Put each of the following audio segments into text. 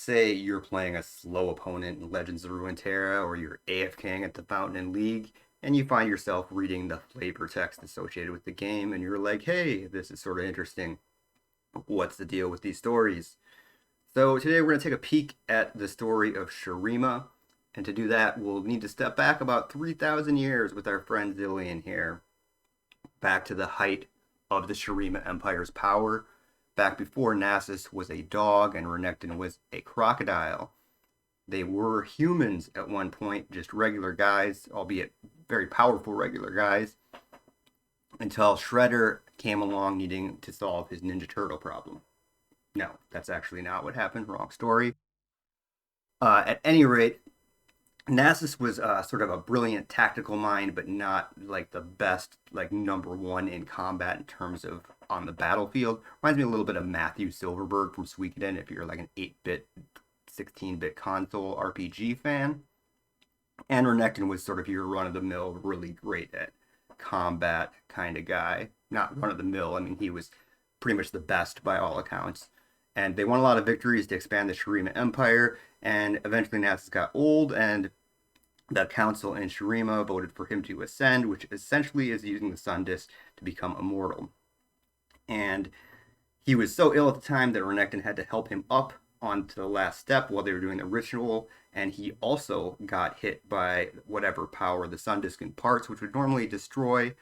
say you're playing a slow opponent in Legends of Runeterra, or you're AFKing at the Fountain in League, and you find yourself reading the flavor text associated with the game, and you're like, hey, this is sort of interesting. What's the deal with these stories? So today we're going to take a peek at the story of Shurima, and to do that, we'll need to step back about 3,000 years with our friend Zillion here, back to the height of the Shurima Empire's power, back before Nasus was a dog and Renekton was a crocodile. They were humans at one point, just regular guys, albeit very powerful regular guys, until Shredder came along needing to solve his Ninja Turtle problem. No, that's actually not what happened. Wrong story. At any rate, Nasus was sort of a brilliant tactical mind, but not like the best, like number one in combat in terms of on the battlefield. Reminds me a little bit of Matthew Silverberg from Suikoden if you're like an 8-bit, 16-bit console RPG fan. And Renekton was sort of your run-of-the-mill, really great at combat kind of guy. Not run-of-the-mill, I mean, he was pretty much the best by all accounts. And they won a lot of victories to expand the Shurima Empire, and eventually Nasus got old, and the council in Shurima voted for him to ascend, which essentially is using the Sun Disk to become immortal. And he was so ill at the time that Renekton had to help him up onto the last step while they were doing the ritual, and he also got hit by whatever power the Sun Disk imparts, which would normally destroy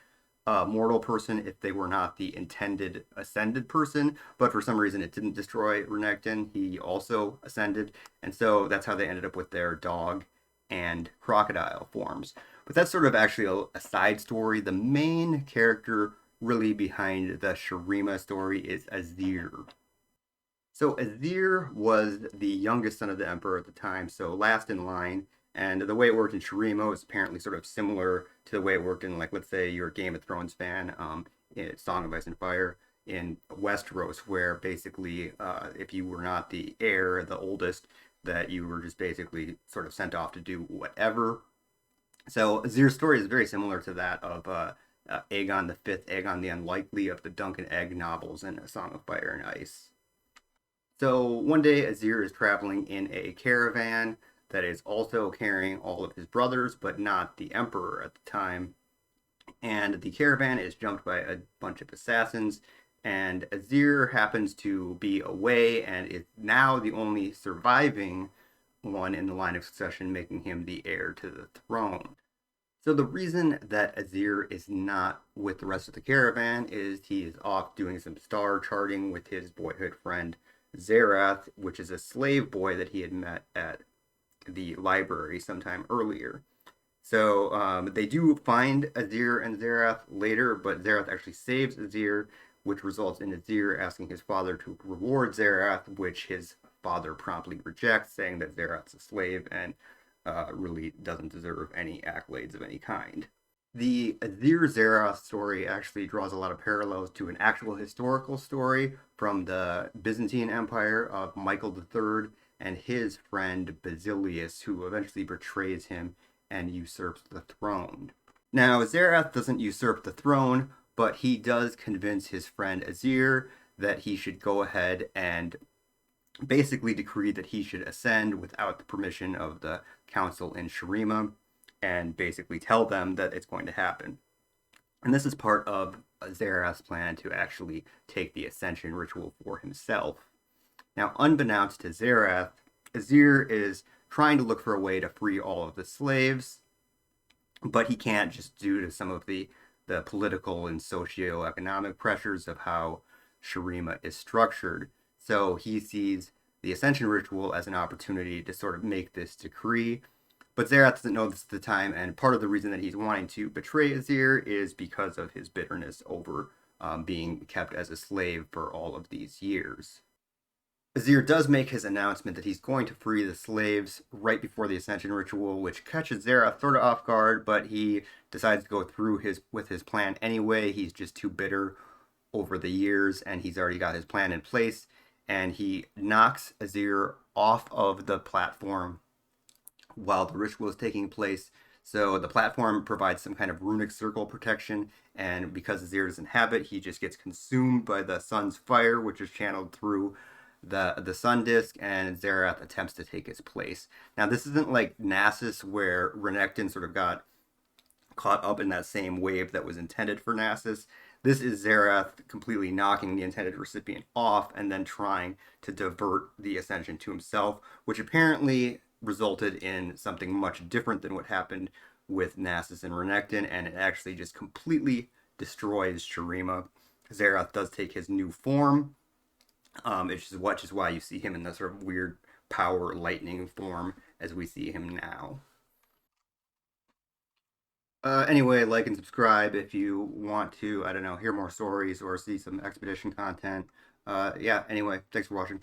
a mortal person if they were not the intended ascended person, but for some reason it didn't destroy Renekton. He also ascended, and so that's how they ended up with their dog and crocodile forms. But that's sort of actually a side story. The main character really behind the Shurima story is Azir. So Azir was the youngest son of the emperor at the time, so last in line. And the way it worked in Shurima was apparently sort of similar to the way it worked in, like, let's say you're a Game of Thrones fan, in Song of Ice and Fire in Westeros, where basically, if you were not the heir, the oldest, that you were just basically sort of sent off to do whatever. So Azir's story is very similar to that of Aegon the Fifth, Aegon the Unlikely of the Duncan Egg novels in A Song of Fire and Ice. So one day Azir is traveling in a caravan that is also carrying all of his brothers, but not the emperor at the time. And the caravan is jumped by a bunch of assassins, and Azir happens to be away and is now the only surviving one in the line of succession, making him the heir to the throne. So the reason that Azir is not with the rest of the caravan is he is off doing some star charting with his boyhood friend Zerath, which is a slave boy that he had met at the library sometime earlier. So they do find Azir and Zerath later, but Zerath actually saves Azir, which results in Azir asking his father to reward Zerath, which his father promptly rejects, saying that Zerath's a slave and really doesn't deserve any accolades of any kind. The Azir Zerath story actually draws a lot of parallels to an actual historical story from the Byzantine Empire of Michael III and his friend Basilius, who eventually betrays him and usurps the throne. Now, Zerath doesn't usurp the throne, but he does convince his friend Azir that he should go ahead and basically decree that he should ascend without the permission of the council in Shurima, and basically tell them that it's going to happen. And this is part of Zerath's plan to actually take the ascension ritual for himself. Now, unbeknownst to Zerath, Azir is trying to look for a way to free all of the slaves, but he can't, just due to some of the political and socio-economic pressures of how Shurima is structured. So he sees the ascension ritual as an opportunity to sort of make this decree. But Zerath doesn't know this at the time, and part of the reason that he's wanting to betray Azir is because of his bitterness over being kept as a slave for all of these years. Azir does make his announcement that he's going to free the slaves right before the Ascension Ritual, which catches Zerath sort of off guard, but he decides to go through with his plan anyway. He's just too bitter over the years, and he's already got his plan in place, and he knocks Azir off of the platform while the ritual is taking place. So the platform provides some kind of runic circle protection, and because Azir doesn't have it, he just gets consumed by the sun's fire, which is channeled through the sun disk, and Zerath attempts to take his place. Now, this isn't like Nasus, where Renekton sort of got caught up in that same wave that was intended for Nasus. This is Zerath completely knocking the intended recipient off and then trying to divert the ascension to himself, which apparently resulted in something much different than what happened with Nasus and Renekton, and it actually just completely destroys Shurima. Zerath does take his new form, which is why you see him in the sort of weird power lightning form as we see him now. Anyway, like and subscribe if you want to, I don't know, hear more stories or see some expedition content. Yeah, anyway, thanks for watching.